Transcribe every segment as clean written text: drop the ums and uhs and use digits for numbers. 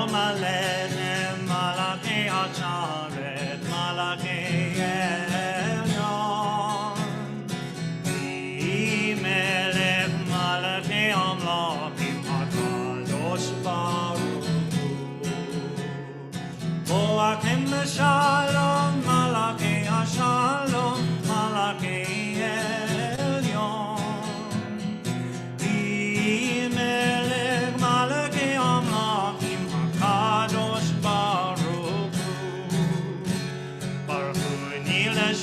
Alechem Malachei Asharet Malachei Elyon Melech Malachei Amlakim HaKadosh Baruch Hu Boachem Shalom Malachei Ashalom Malachei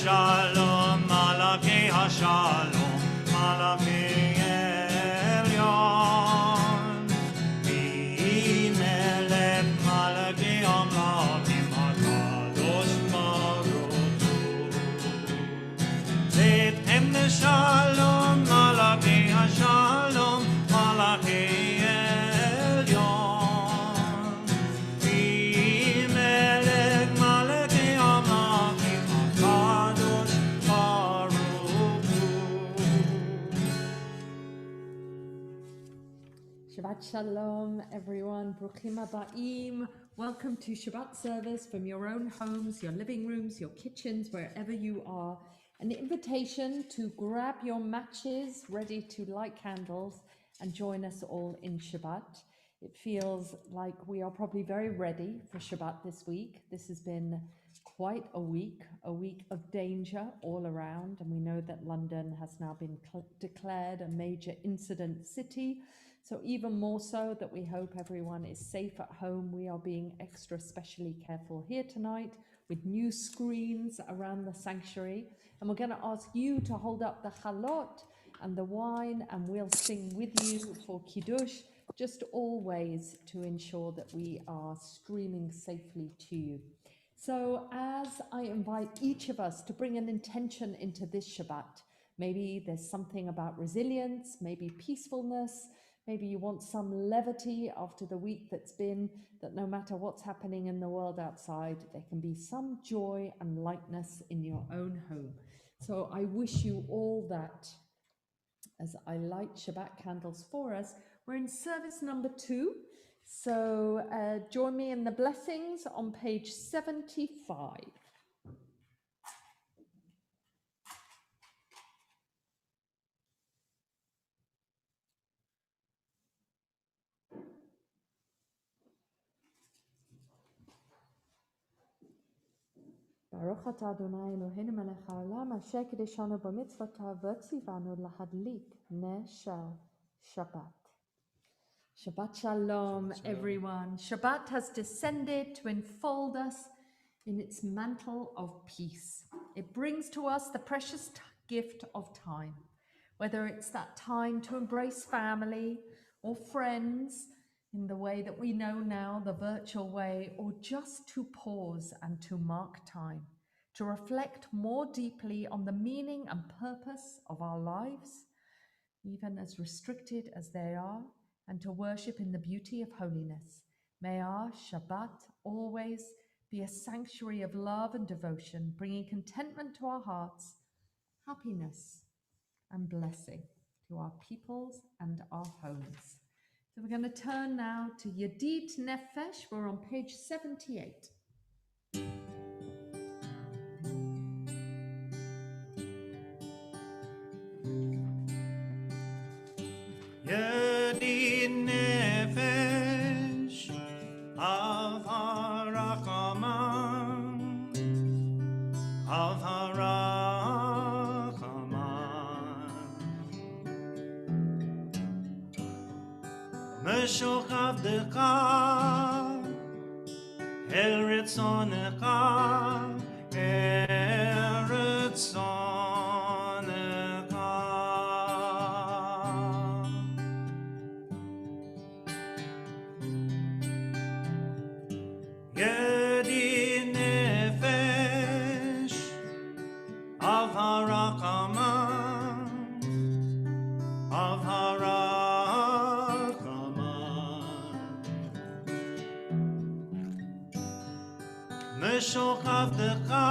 Shalom, Malachei HaShalom, Malachei Elyon Melech Malachei Amlakim HaKadosh Baruch Hu Zetchem Shalom, Malachei HaShalom, Malachei Shabbat Shalom, everyone. Bruchim Aba'im. Welcome to Shabbat service from your own homes, your living rooms, your kitchens, wherever you are. An invitation to grab your matches, ready to light candles, and join us all in Shabbat. It feels like we are probably very ready for Shabbat this week. This has been quite a week of danger all around, and we know that London has now been declared a major incident city. So even more so that we hope everyone is safe at home. We are being extra specially careful here tonight with new screens around the sanctuary. And we're going to ask you to hold up the chalot and the wine, and we'll sing with you for Kiddush, just always to ensure that we are streaming safely to you. So as I invite each of us to bring an intention into this Shabbat, maybe there's something about resilience, maybe peacefulness, maybe you want some levity after the week that's been, that no matter what's happening in the world outside, there can be some joy and lightness in your own home. So I wish you all that as I light Shabbat candles for us. We're in service number 2. So join me in the blessings on page 75. Baruch atah Adonai Eloheinu melech haolam asher kideshanu b'mitzvotav v'tzivanu lahadlik ner shel Shabbat. Shabbat Shalom, everyone. Shabbat has descended to enfold us in its mantle of peace. It brings to us the precious gift of time, whether it's that time to embrace family or friends in the way that we know now, the virtual way, or just to pause and to mark time, to reflect more deeply on the meaning and purpose of our lives, even as restricted as they are, and to worship in the beauty of holiness. May our Shabbat always be a sanctuary of love and devotion, bringing contentment to our hearts, happiness and blessing to our peoples and our homes. So we're going to turn now to Yedit Nefesh. We're on page 78. Yedit Nefesh Av HaRachaman Av HaRachaman Meshoch Avdecha El Ritzonecha El Ritzonecha Yedit Nefesh Av HaRachaman Av HaRachaman Meshoch Avdecha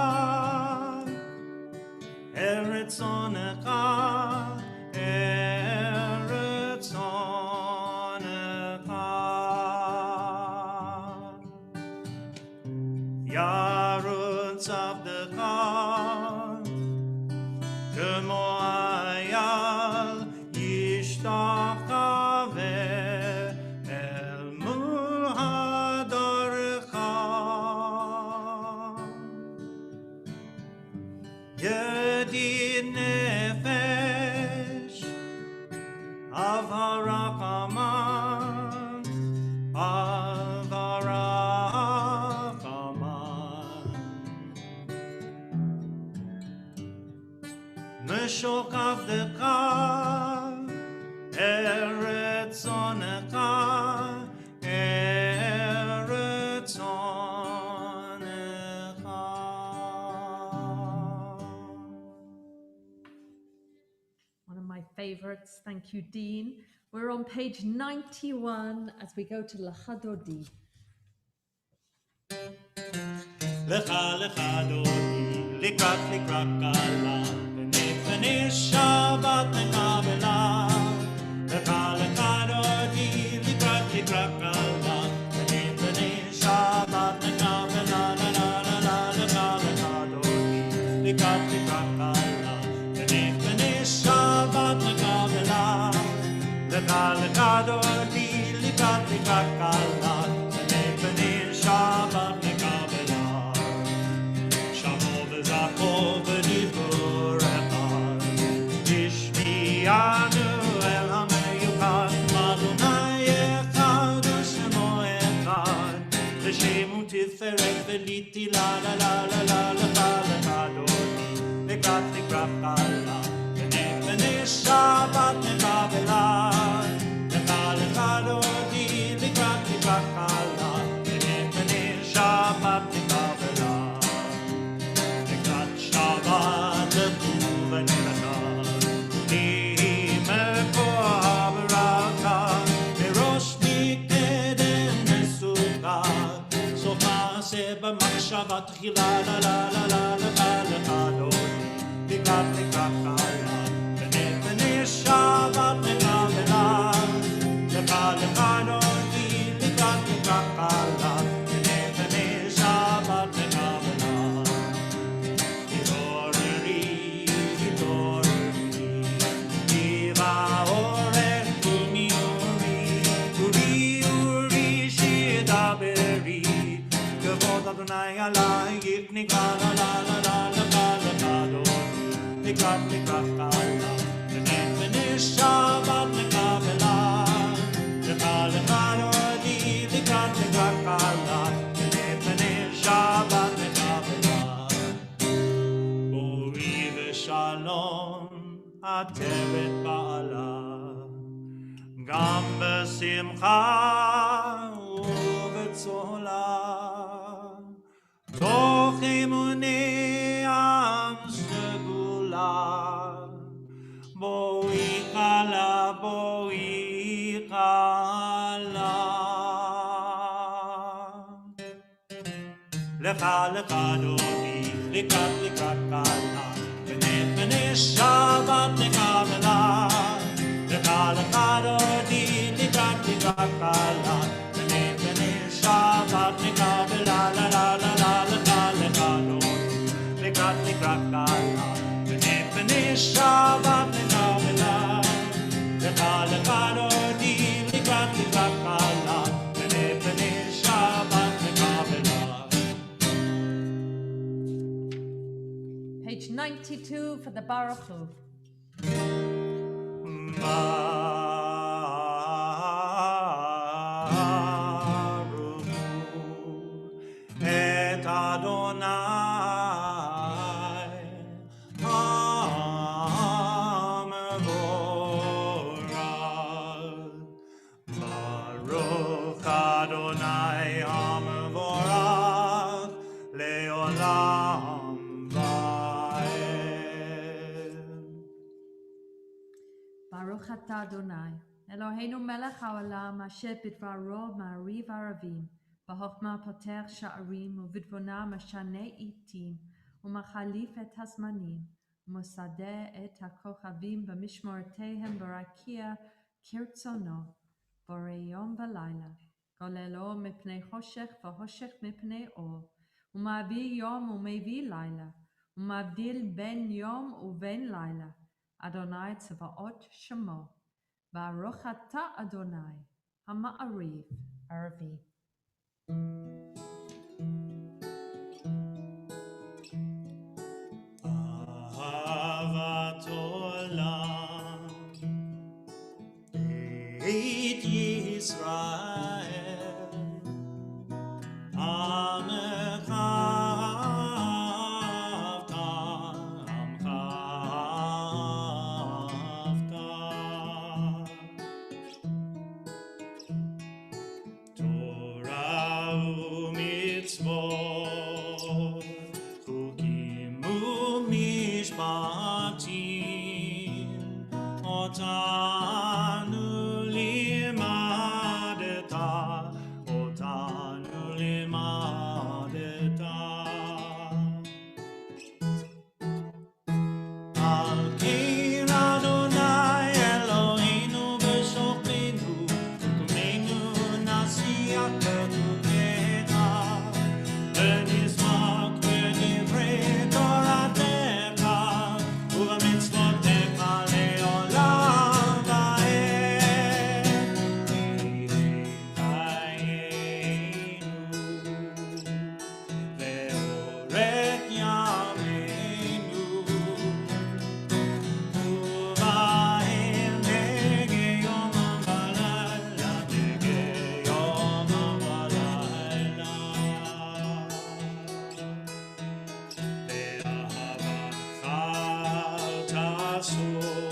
El Ritzonecha El Ritzonecha עבדך, ארץ צונך, ארץ צונך. One of my favorites. Thank you, Dean. We're on page 91 as we go to L'Chadodi. לך דודי, לקראת קלה, ונפנה שבת נקבלה. לך דודי, לקראת קלה, ונפנה שבת נקבלה. לך דודי, לקראת קלה, ונפנה שבת נקבלה. לך דודי, לקראת קלה, ונפנה שבת נקבלה. השמיענו אל המיוחד, אדוני אחד ושמו אחד, ושמו תפארת ולתהילה, לך דודי, לקראת קלה, ונפנה שבת נקבלה. לך דודי, לקראת קלה, ונפנה שבת נקבלה. לקראת שבת לכו ונלכה, במחשבה תחילה, לך דודי, לקראת קלה, ונפנה שבת נקבלה. לך דודי, לקראת קלה, ונפנה שבת נקבלה. התעוררי, דיבה אורך ומיורי, אורי שידברי, כבוד אדוני עלי, יפני קלה, לך דודי, לקראת קלה, ונפנה שבת נקבלה. לך דודי, לקראת קלה, ונפנה שבת נקבלה. אורי ושלום עטרת בעלה, גם בשמחה ובצהלה, תוך אמוני עם סגולה. בואי כלה, בואי כלה. לך דודי, לקראת קלה, ונפנה שבת נקבלה. לך דודי, לקראת קלה, ונפנה שבת נקבלה. לך דודי, לקראת קלה, ונפנה שבת נקבלה. לך דודי, לקראת קלה, ונפנה שבת נקבלה. Page 92 for the Baruch Hu. את אדוני המבורך. ברוך אדוני המבורך לעולם ועד. Baruch atah Adonai, Eloheinu melech haolam, asher bidvaro ma'ariv aravim, b'chokhmah poter sha'arim, u'bidvona mashane itim, u'machalif et hazmanim, u'mosadeh et hakochavim b'mishmoretehem b'rakia kirtzono, borei yom v'layla, golelo mipnei choshech v'choshech mipnei or, u'ma'avir yom u'meivir layla, u'ma'avdil ben yom u'ben layla, Adonai Tzvaot Shemo, Baruch atah Adonai, Hama'ariv Aravi. אהבת עולם, בית ישראל, עמך אהבת, עמך אותנו לימדת, אותנו לימדת. על כן אדוני אלוהינו בשוכנו, וקומנו נשיח כתובך, ונשמח בדברי תורתך, ובמצוותיך לעולם ועד. חיינו ואורך ימינו, ובהם נגה יומם ולילה, נגה יומם ולילה. באהבתך תסור,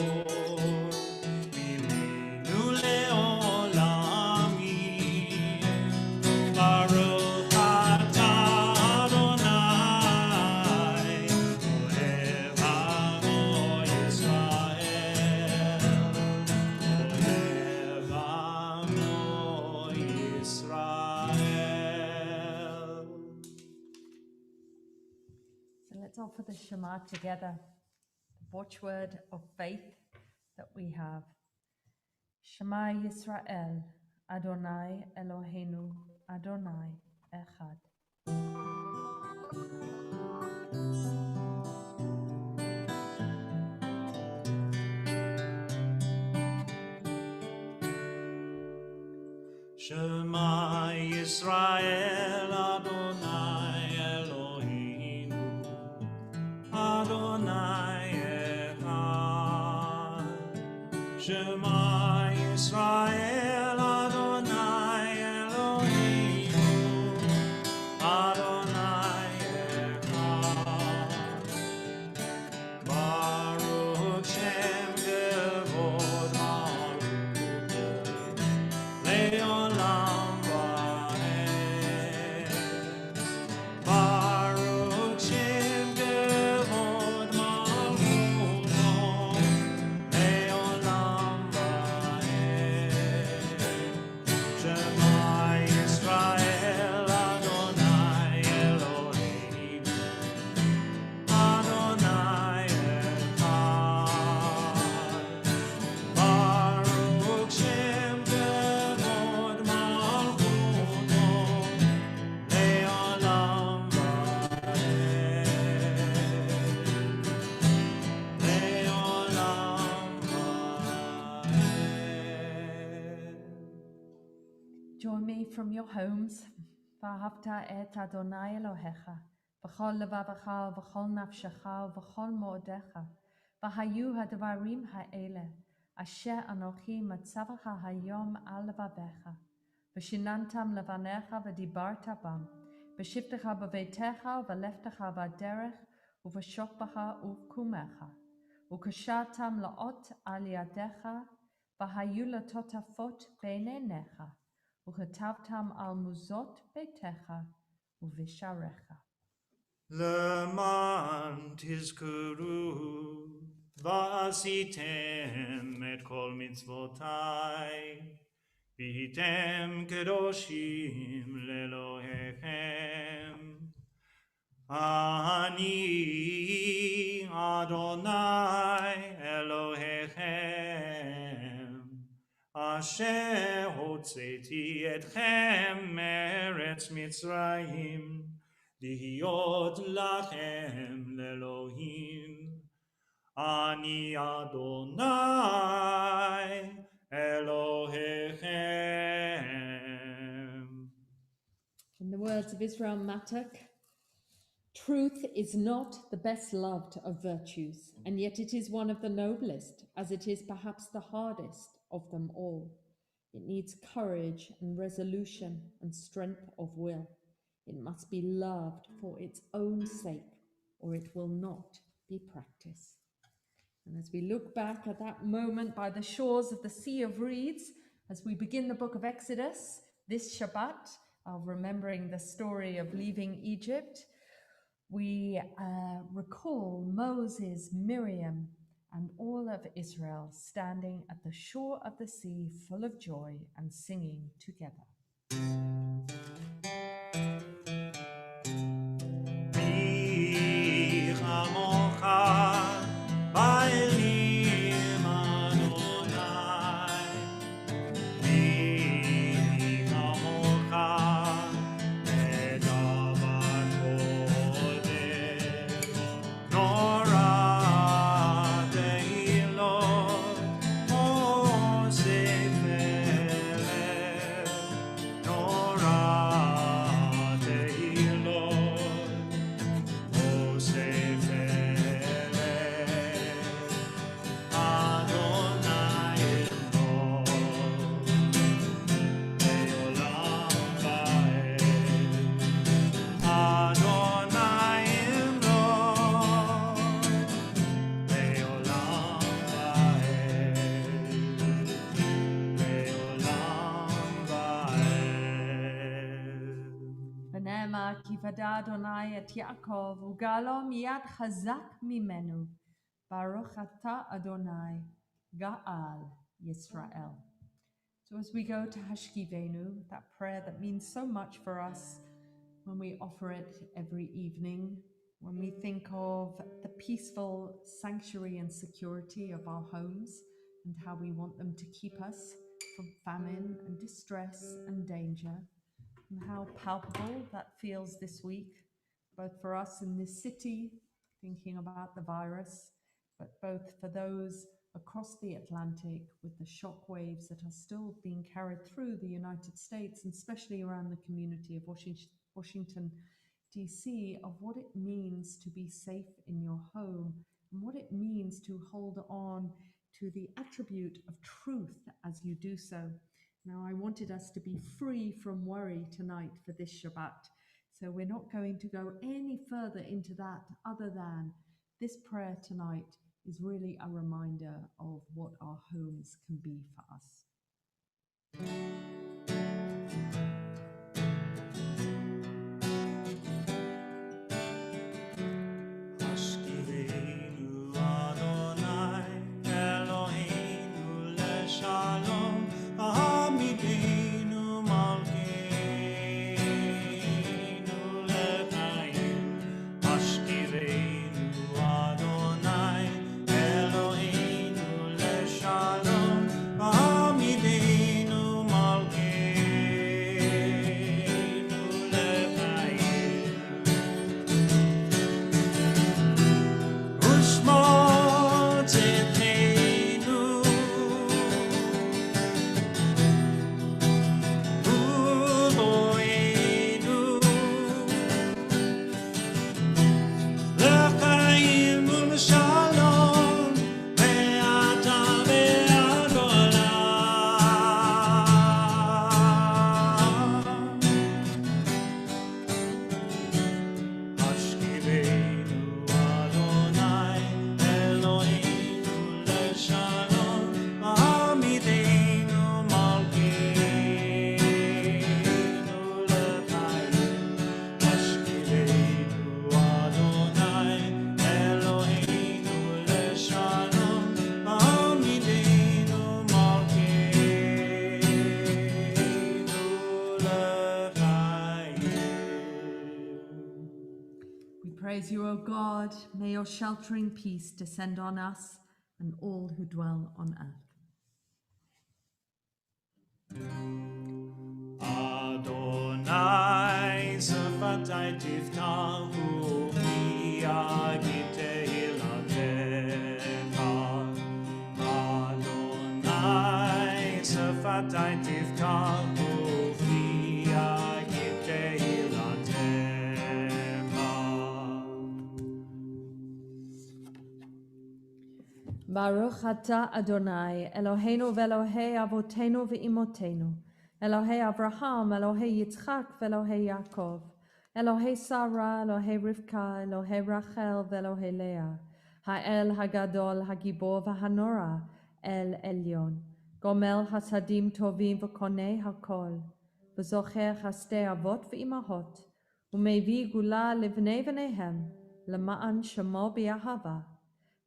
ממנו לעולמים. ברוך אתה אדוני, אוהב עמו ישראל, אוהב עמו ישראל. So let's offer the Shema together, the watchword of faith that we have. Shema Yisrael, Adonai Eloheinu, Adonai Echad. Shema Yisrael, Adonai Eloheinu, Adonai Echad. Shema Yisrael, Adonai Eloheinu, Adonai Echad. Baruch Shem Kevod Malchuto, Le'olam va'ed. Baruch Shem Kevod Malchuto, Le'olam va'ed. Shema Yisrael, Adonai Eloheinu, Adonai Echad. Baruch Shem Kevod Malchuto, Le'olam va'ed. Le'olam va'ed. Join me from your homes. V'ahavta et Adonai Elohecha, v'chol levavecha, v'chol nafshecha, v'chol mo'odecha, v'hayu hadvarim ha'ele, asher anochi matzavecha hayom al levavecha, v'shinantam levanecha v'dibarta bam, v'shivtecha b'veitecha, v'leftecha v'derech, uv'shokbecha uv'kumecha, ukashatam la'ot al yadecha, v'hayu latotafot beinenecha, וכתבתם על מוזות ביתך ובשעריך. למען תזכרו ועשיתם את כל מצוותיי, והייתם קדושים לאלוהיכם. אני אדוני אלוהיכם, אשר הוצאתי אתכם מארץ מצרים, להיות לכם לאלוהים. אני אדוני אלוהיכם. In the words of Israel Matuk, truth is not the best loved of virtues, and yet it is one of the noblest, as it is perhaps the hardest of them all. It needs courage and resolution and strength of will. It must be loved for its own sake, or it will not be practiced. And as we look back at that moment by the shores of the Sea of Reeds, as we begin the book of Exodus this Shabbat, remembering the story of leaving Egypt, we recall Moses, Miriam, and all of Israel standing at the shore of the sea full of joy and singing together. Mi chamocha ba'elim Adonai. Mi chamocha bedavar kodesh. Nora tehilot osef melech. Nora tehilot osef melech. Adonai Elok le'olam va'ed. Adonai Elok le'olam va'ed. Le'olam va'ed. ונאמר כי פדה אדוני את יעקב וגאלו מיד חזק ממנו. ברוך אתה אדוני גאל Yisrael. So as we go to Hashkivenu, that prayer that means so much for us when we offer it every evening, when we think of the peaceful sanctuary and security of our homes and how we want them to keep us from famine and distress and danger, and how palpable that feels this week, both for us in this city, thinking about the virus, but both for those across the Atlantic with the shock waves that are still being carried through the United States, and especially around the community of Washington, D.C., of what it means to be safe in your home and what it means to hold on to the attribute of truth as you do so. Now, I wanted us to be free from worry tonight for this Shabbat. So we're not going to go any further into that other than this prayer tonight is really a reminder of what our homes can be for us. Hashkivenu Adonai Eloheinu leShalom Ha'amidenu Malkeinu leChaim. Hashkivenu Adonai Eloheinu leShalom Ha'amidenu Malkeinu leChaim. Ushmot etenu uboenu lechaim ulshalom ve'ata ve'adolam. Hashkivenu Adonai Eloheinu leShalom Ha'amidenu Malkeinu leChaim. Hashkivenu Adonai Eloheinu leShalom Ha'amidenu Malkeinu leChaim. We praise you, O God. May your sheltering peace descend on us and all who dwell on earth. Adonai Sefatai Tiftahu Ki Agid Tehilatecha. Adonai Sefatai Tiftahu Ki Agid Tehilatecha. Baruch atah Adonai, Eloheinu ve'Elohei avotenu ve'imotenu, Elohei Avraham, Elohei Yitzchak ve'Elohei Yaakov, Elohei Sarah, Elohei Rivka, Elohei Rachel ve'Elohei Leah, Ha'el Hagadol, Hagibor v'Hanora, El Elyon, Gomel Hasadim Tovim v'Konei Hakol, v'Zocher Chastei Avot ve'Imahot, U'Mevi Gula Livnei V'neihem, Lema'an Shemo B'Yahava,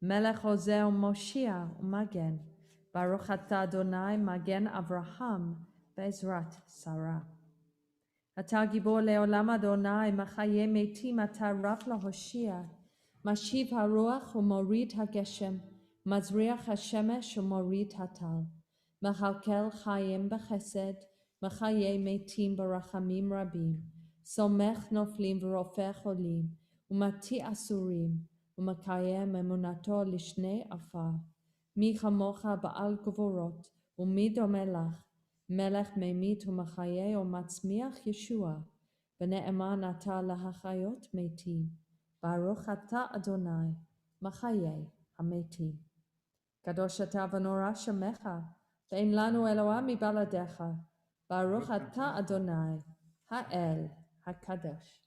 Melech Ozer Moshia Umagen. Baruch Atah Adonai Magen Avraham Bezrat Sarah. אתה גיבור לעולם אדוני, מחיי מתים אתה רב להושיע. משיב הרוח ומוריד הגשם, מזריח השמש ומוריד הטל. מכלכל חיים בחסד, מחיי מתים ברחמים רבים. סומך נופלים ורופא חולים, ומתי אסורים, ומקיים אמונתו לשני עפר. מי כמוך בעל גבורות, ומי דומה לך? מלך ממית ומחיה ומצמיח ישוע, ונאמן אתה להחיות מתים. ברוך אתה אדוני, מחיה המתים. קדוש אתה ונורא שמך, ואין לנו אלוה מבלעדיך. ברוך אתה אדוני, האל הקדוש.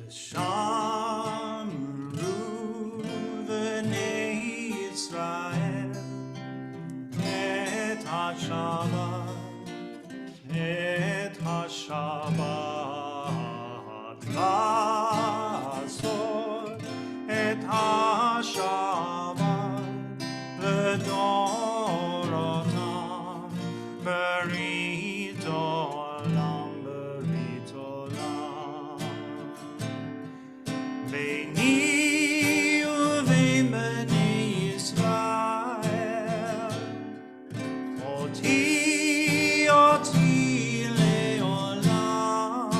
ושמרו בני ישראל את השבת לעשות את השבת לדורותם ברית עולם ברית עולם ביני ובין בני ישראל אותי לעולם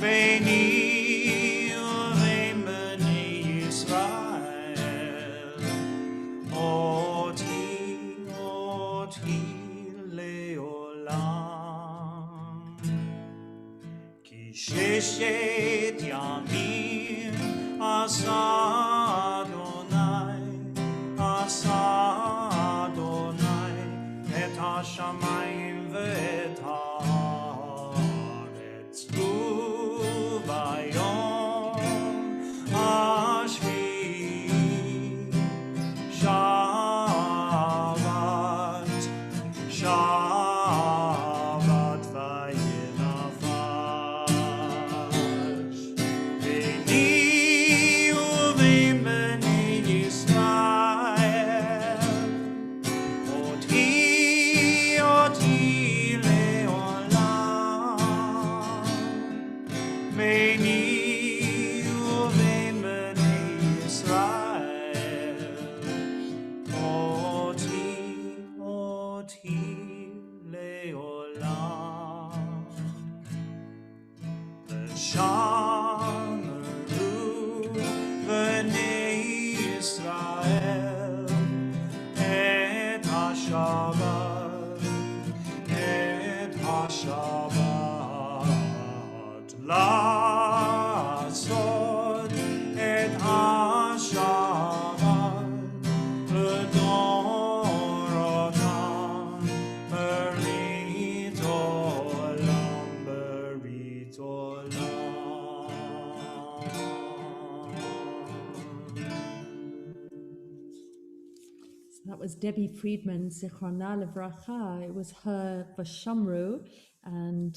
ביני ובין בני ישראל אותי לעולם כי ששת ימים עשה אדוני את השמיים ואת הארץ וביום השביעי שבת וינפש ביני ובין בני ישראל אותי לעולם ביני ובין בני ישראל אותי לעולם ושמרו בני ישראל את השבת לעשות את השבת לדורותם ברית עולם ברית עולם. That was Debbie Friedman, Zichrona Levracha. It was her Vashamru, and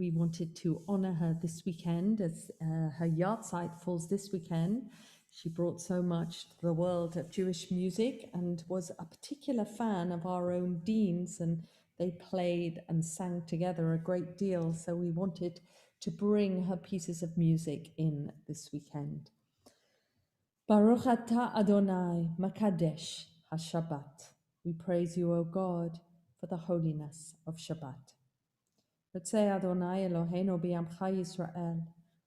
we wanted to honor her this weekend as her yahrzeit falls this weekend. She brought so much to the world of Jewish music and was a particular fan of our own deans, and they played and sang together a great deal. So we wanted to bring her pieces of music in this weekend. Baruch atah Adonai Makadesh HaShabbat. We praise you, O God, for the holiness of Shabbat. Rotzei Adonai Eloheinu b'yamcha Yisrael,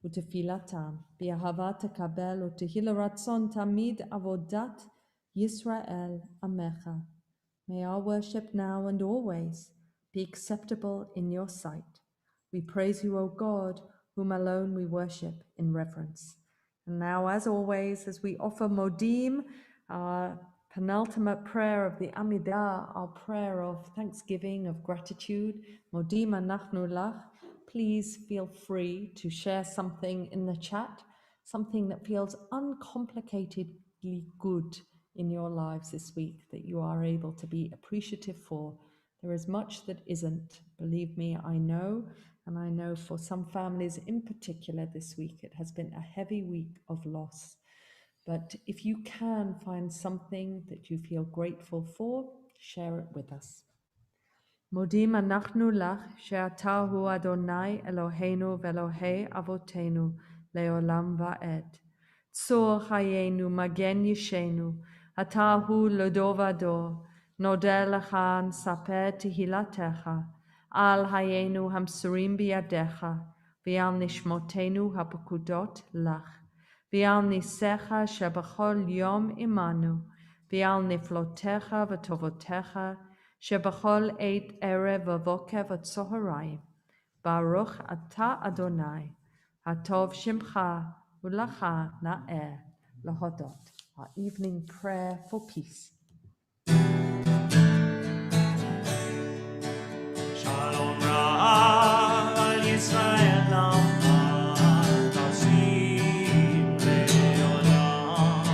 u'tefilatam, b'ahavat tekabel, u'tehil ratzon tamid avodat Yisrael amecha. May our worship now and always be acceptable in your sight. We praise you, O God, whom alone we worship in reverence. And now, as always, as we offer Modim, our penultimate prayer of the Amidah, our prayer of thanksgiving, of gratitude, Modim anachnu lach, please feel free to share something in the chat, something that feels uncomplicatedly good in your lives this week, that you are able to be appreciative for, There is much that isn't. Believe me, I know. And I know for some families in particular this week, it has been a heavy week of loss. But if you can find something that you feel grateful for, share it with us. Modim anachnu lach she'ata hu Adonai Eloheinu ve'Elohei avotenu leolam va'ed. Tzor chayenu magen yishenu, ata hu lodovado, nodeh lecha saper tehilatecha, al hayenu hamsurim biyadecha, v'al nishmotenu hapukudot lach, v'al nisecha shebachol yom imanu, v'al niflotecha v'tovotecha, shebachol eit erev v'voker v'tzoharayim. Baruch ata Adonai, hatov shimcha ulacha na'er lahodot. Our evening prayer for peace. Shalom Rav al Yisrael Na'am Tasim Le'olam.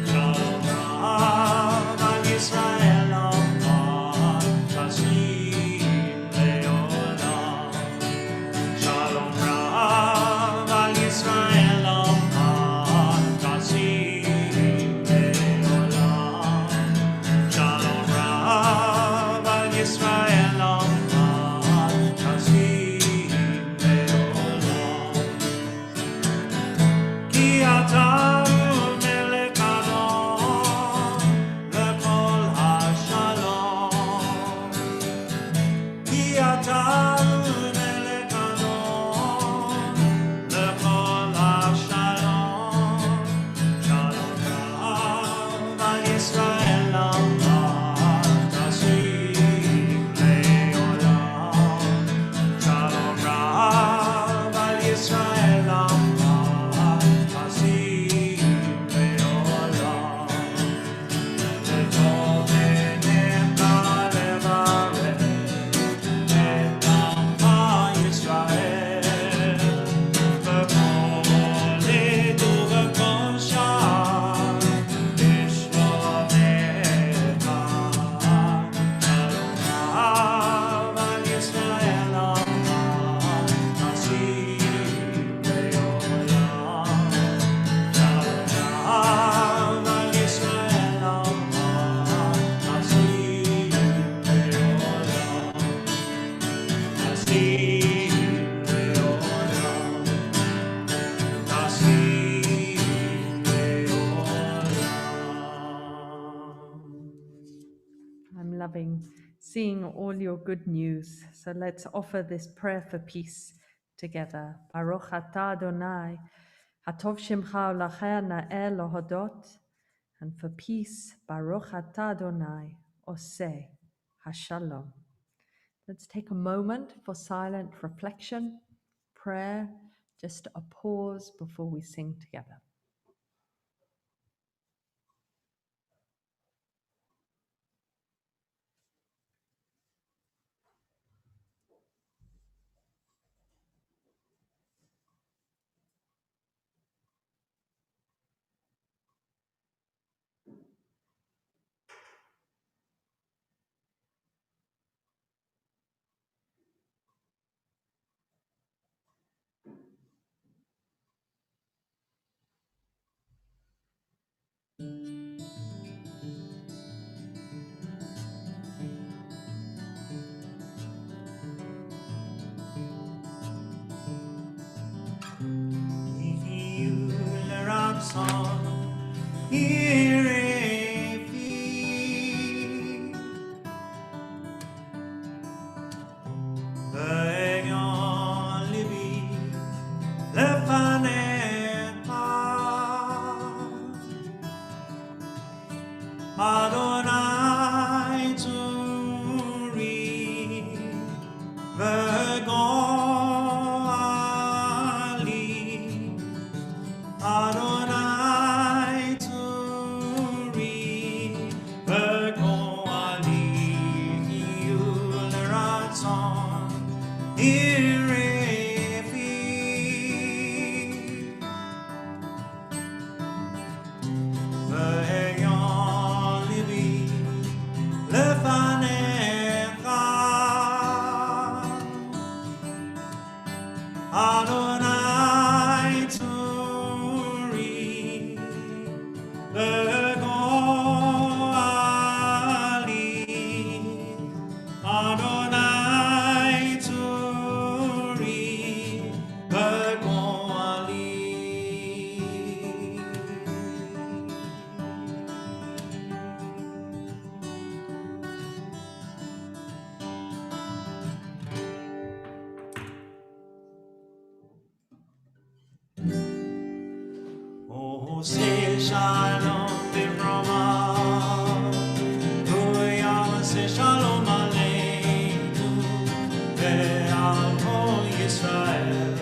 Shalom Rav al Yisrael Na'am Tasim Le'olam. Shalom Rav al Yisrael Na'am Tasim Le'olam. Shalom Rav al Yisrael I'm loving seeing all your good news. So let's offer this prayer for peace together. Baruch atah Adonai, hatov shimcha ulacher na'er lahodot. And for peace, Baruch atah Adonai, oseh hashalom. Let's take a moment for silent reflection, prayer, just a pause before we sing together. Adonai Turi Ve'Goali Adonai Turi say shalom b'rama. Say shalom aleinu ve'al kol Yisrael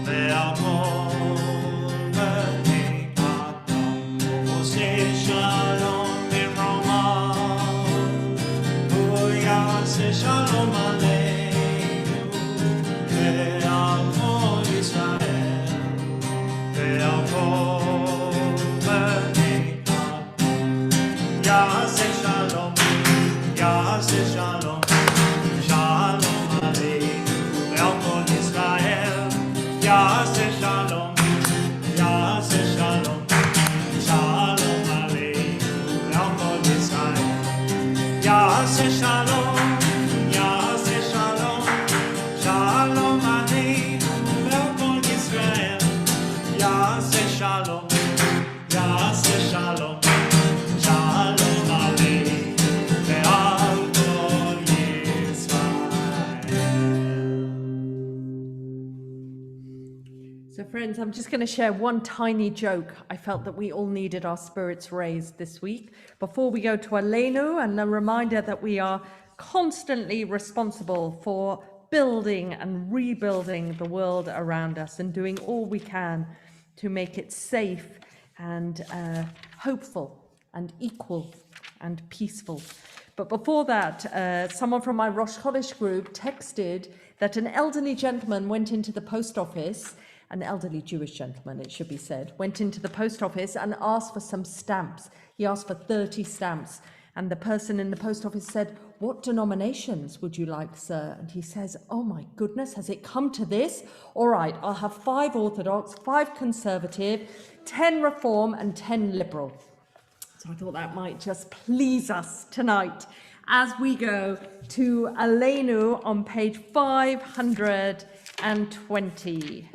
ve'al kol bnei Adam. Say shalom b'rama. Say shalom aleinu ve'al kol Yisrael ve'al kol bnei Adam. Say shalom. Say shalom, shalom aleinu ve'al kol Yisrael. Say shalom, say shalom, shalom aleinu ve'al kol Yisrael. Say shalom, say shalom, shalom aleinu ve'al kol Yisrael. Say shalom, say shalom, shalom aleinu. So friends, I'm just going to share one tiny joke. I felt that we all needed our spirits raised this week. Before we go to Aleinu, and a reminder that we are constantly responsible for building and rebuilding the world around us and doing all we can to make it safe and hopeful and equal and peaceful. But before that, someone from my Rosh Chodesh group texted that an elderly gentleman went into the post office, an elderly Jewish gentleman, it should be said, went into the post office and asked for some stamps. He asked for 30 stamps. And the person in the post office said, "What denominations would you like, sir?" And he says, "Oh my goodness, has it come to this? All right, I'll have 5 Orthodox, 5 Conservative, 10 Reform and 10 Liberal." So I thought that might just please us tonight as we go to Aleinu on page 520.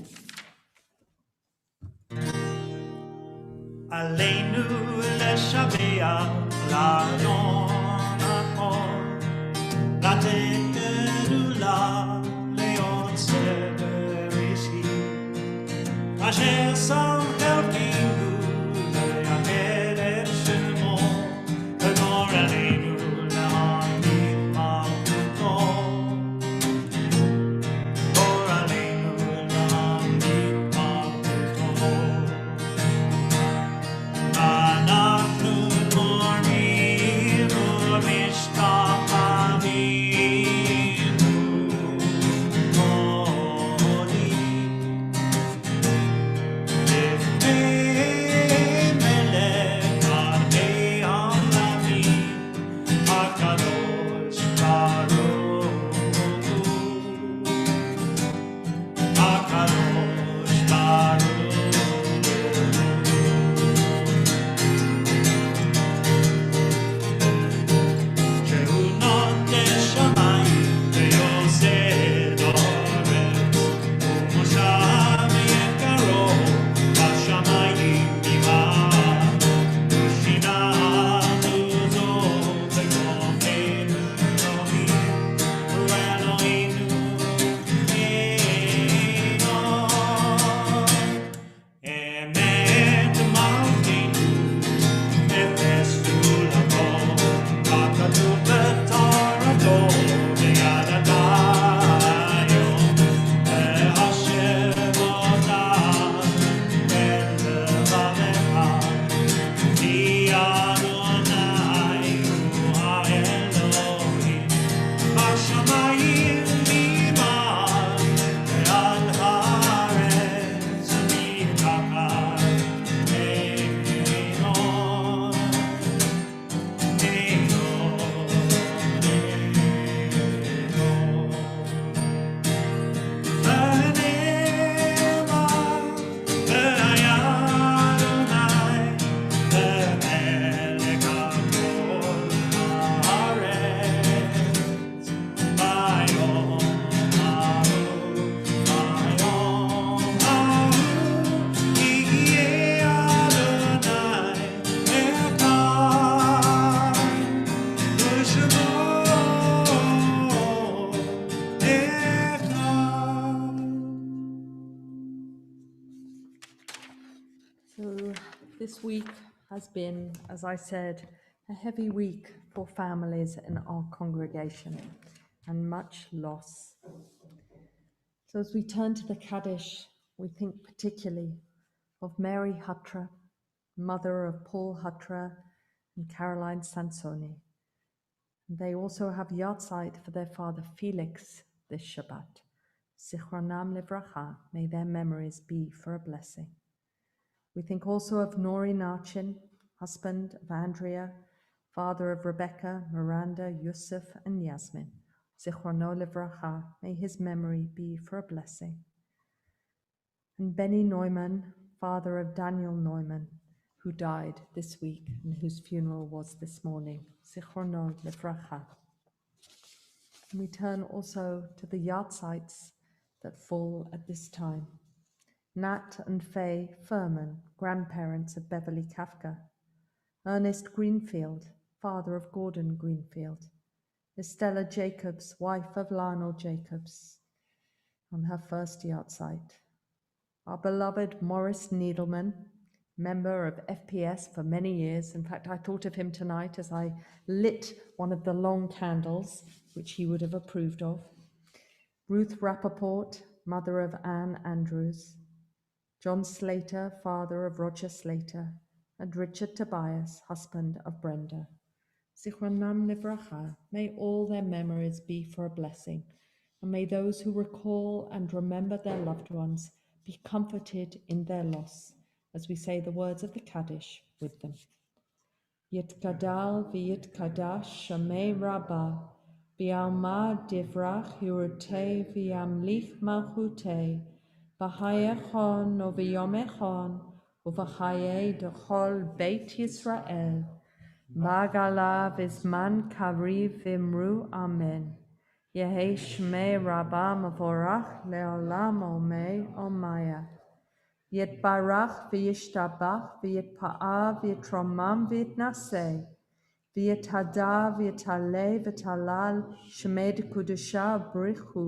Aleinu leshabeach la'adon hakol, לתת גדולה ליוצר בראשית, אשר שם חלקנו ליחד את שמו, וגמור עלינו להעמיד מלכותו. גמור עלינו להעמיד מלכותו. אנחנו תורמים ומשתחווים ומודים לפני מלך מלכי המלכים הקדוש ברוך הוא, הקדוש ברוך הוא. שהוא נותן שמיים ויוסד אורץ, ומושב יקרו בשמיים ממעל, ושיננו זאת בכוחנו אלוהים, הוא אלוהינו אמת. אמת מלכנו, אפס סולקו, הכתוב בתורתו וידעתיו, והשב אותה אל לבבך, כי אדוני הוא האלוהים, בשמיים ממעל ועל הארץ מתחת. So This week has been, as I said, a heavy week for families in our congregation and much loss. So as we turn to the Kaddish, we think particularly of Mary Hutra, mother of Paul Hutra and Caroline Sansoni. They also have yahrzeit for their father Felix this Shabbat. Zichronam livracha, may their memories be for a blessing. We think also of Nori Nachin, husband of Andrea, father of Rebecca, Miranda, Yusuf, and Yasmin. Zichrono livracha, may his memory be for a blessing. And Benny Neumann, father of Daniel Neumann, who died this week and whose funeral was this morning. Zichrono livracha. And we turn also to the yahrzeits that fall at this time. Nat and Faye Furman, grandparents of Beverly Kafka. Ernest Greenfield, father of Gordon Greenfield. Estella Jacobs, wife of Lionel Jacobs, on her first yahrzeit. Our beloved Morris Needleman, member of FPS for many years. In fact, I thought of him tonight as I lit one of the long candles, which he would have approved of. Ruth Rappaport, mother of Anne Andrews. John Slater, father of Roger Slater, and Richard Tobias, husband of Brenda. Zichronam livracha, may all their memories be for a blessing, and may those who recall and remember their loved ones be comforted in their loss, as we say the words of the Kaddish with them. Yitkadal v'yitkadash shamei rabbah, v'alma divrach yurtei v'yamlich malchutei, V'hayechon u'v'yomechon u'v'chayei d'chol Beit Yisrael, V'agala v'zman kariv v'imru Amen. Yehei shmei Rabbah mevorach le'olam omei omaya. Yitbarach v'yishtabach v'yitpa'ah v'yitromam v'yitnaseh. V'yithada v'yitaleh v'talal shmed kudusha brichu.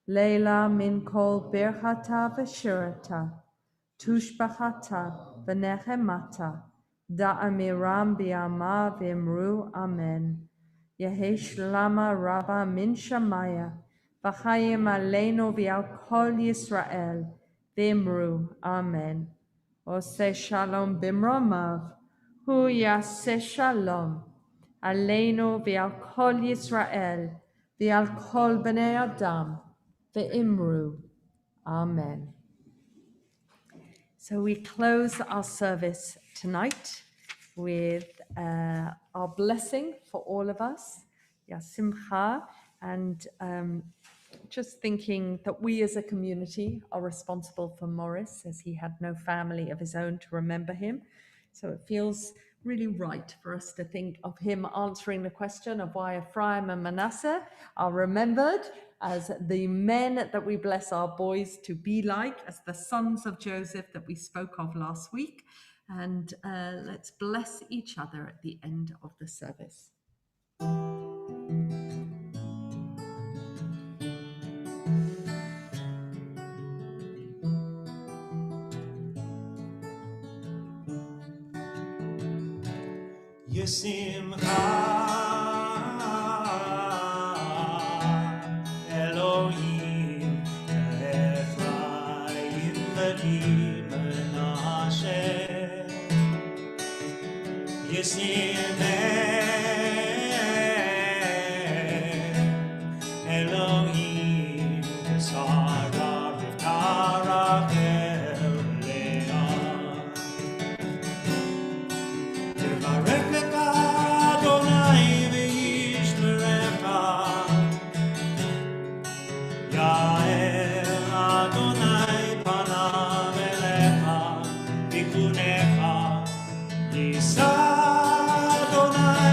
Leila min kol birchata v'shirata, tushbachata v'nechemata, da'amiram bi'ama v'imru amen. Yehesh lama rabba min shamaya, v'chayim aleinu v'al kol Yisrael, v'imru amen. Ose shalom bimromav, hu yaseh shalom, aleinu v'al kol Yisrael, v'al kol b'nei Adam, Ve'imru. Amen. So we close our service tonight with our blessing for all of us, Yasimcha, and just thinking that we as a community are responsible for Morris, as he had no family of his own to remember him. So it feels really right for us to think of him answering the question of why Ephraim and Manasseh are remembered as the men that we bless our boys to be like, as the sons of Joseph that we spoke of last week. And let's bless each other at the end of the service. Yesimcha Elohim Ephraim v'ki Menashe Elohim Sarah V'Tara Adonai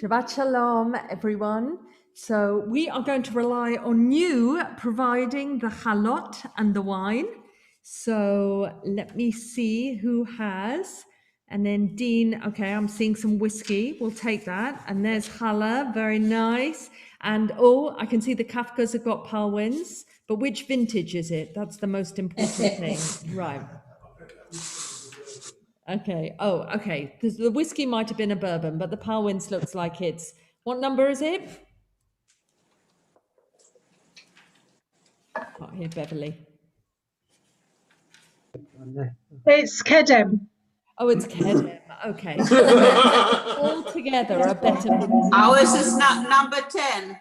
Shabbat Shalom, everyone. So we are going to rely on you providing the chalot and the wine. So let me see who has. And then Dean, okay, I'm seeing some whiskey. We'll take that. And there's challah, very nice. And oh, I can see the Kafkas have got palwins. But which vintage is it? That's the most important thing. Right. Okay. Oh, okay. The whiskey might have been a bourbon, but the palwins looks like it's... What number is it? Can't hear Beverly. It's Kedem. Oh, it's Kedem. Okay. All together are better. Ours is not number 10.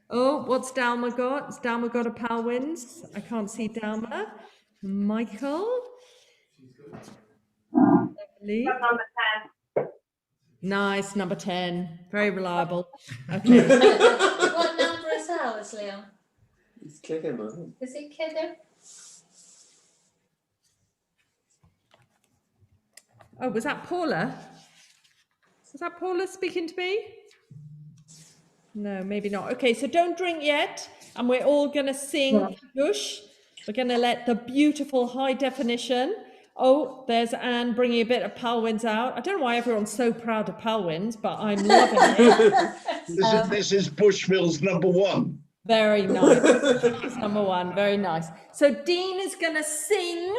Oh, what's Dalma got? Has Dalma got a palwins? I can't see Dalma. Michael? Beverly? Nice, number 10. Very reliable. Okay. What number is ours, Leo? It's Kedem. Is it Kedem? Oh, was that Paula? Was that Paula speaking to me? No, maybe not. Okay, so don't drink yet. And we're all going to sing Kiddush. We're going to let the beautiful high definition. Oh, there's Anne bringing a bit of palwins out. I don't know why everyone's so proud of palwins, but I'm loving it. This is Bushmills #1. Very nice. That's number 1. Very nice. So Dean is going to sing.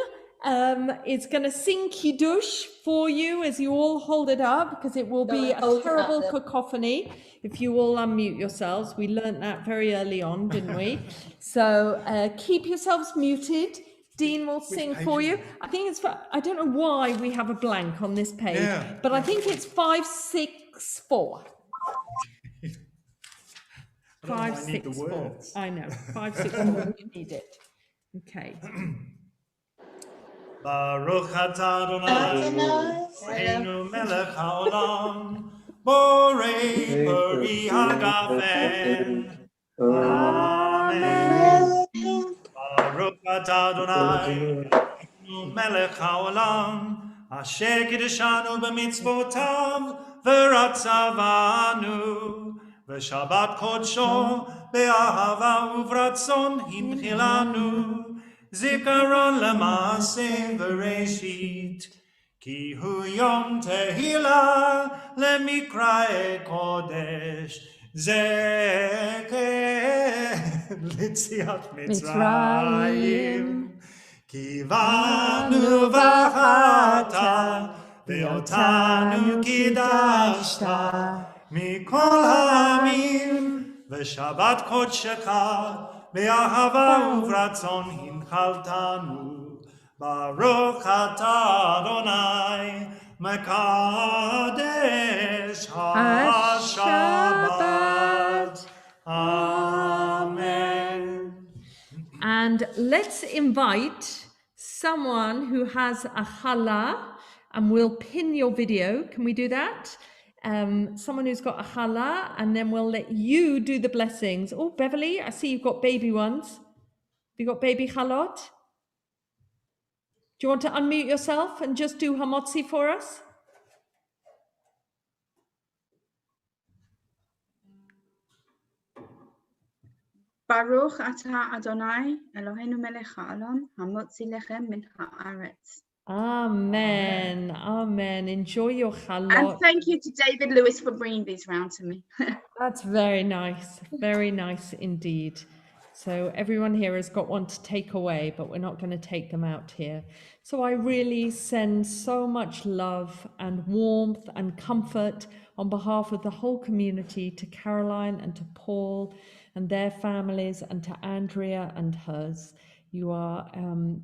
It's going to sing Kiddush for you as you all hold it up, because it will be a terrible cacophony if you all unmute yourselves. We learnt that very early on, didn't we? So keep yourselves muted. Dean will sing for you. I think it's for, I don't know why we have a blank on this page, but I think it's 564. 564. I know. 564. You need it. Okay. Baruch atah Adonai, Eloheinu melech haolam, borei peri hagafen. Amen. Baruch atah Adonai, Eloheinu melech haolam, asher kiddushanu b'mitzvotav v'ratzavanu, v'shabbat kodsho be'ahava uvratzon hinchilanu. Zikaron lemase v'reshit, ki hu yom tehila lemikrae kodesh, zeke litziat Mitzrayim, ki vanu v'chata ve'otanu kidashta mikol ha'amim v'shabbat kodshecha be'ahava uvratzon hinchaltanu. Baruch atah Adonai mekadesh ha-Shabbat. Amen. And let's invite someone who has a challah, and we'll pin your video. Can we do that? Someone who's got a challah, and then we'll let you do the blessings. Oh, Beverly, I see you've got baby ones. Have you got baby chalot? Do you want to unmute yourself and just do hamotzi for us? Baruch atah Adonai, Eloheinu melech haolam, hamotzi lechem min haaretz. Amen. Amen. Enjoy your And chalot. thank you to David Lewis for bringing these round to me. That's very nice. Very nice indeed. So everyone here has got one to take away, but we're not going to take them out here. So I really send so much love and warmth and comfort on behalf of the whole community to Caroline and to Paul and their families, and to Andrea and hers. You are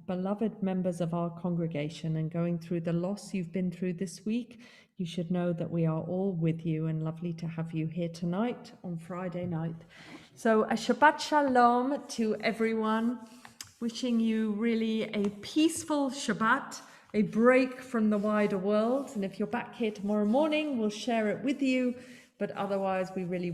beloved members of our congregation, and going through the loss you've been through this week, you should know that we are all with you, and lovely to have you here tonight on Friday night. So a Shabbat Shalom to everyone, wishing you really a peaceful Shabbat, a break from the wider world. And if you're back here tomorrow morning, we'll share it with you. But otherwise, we really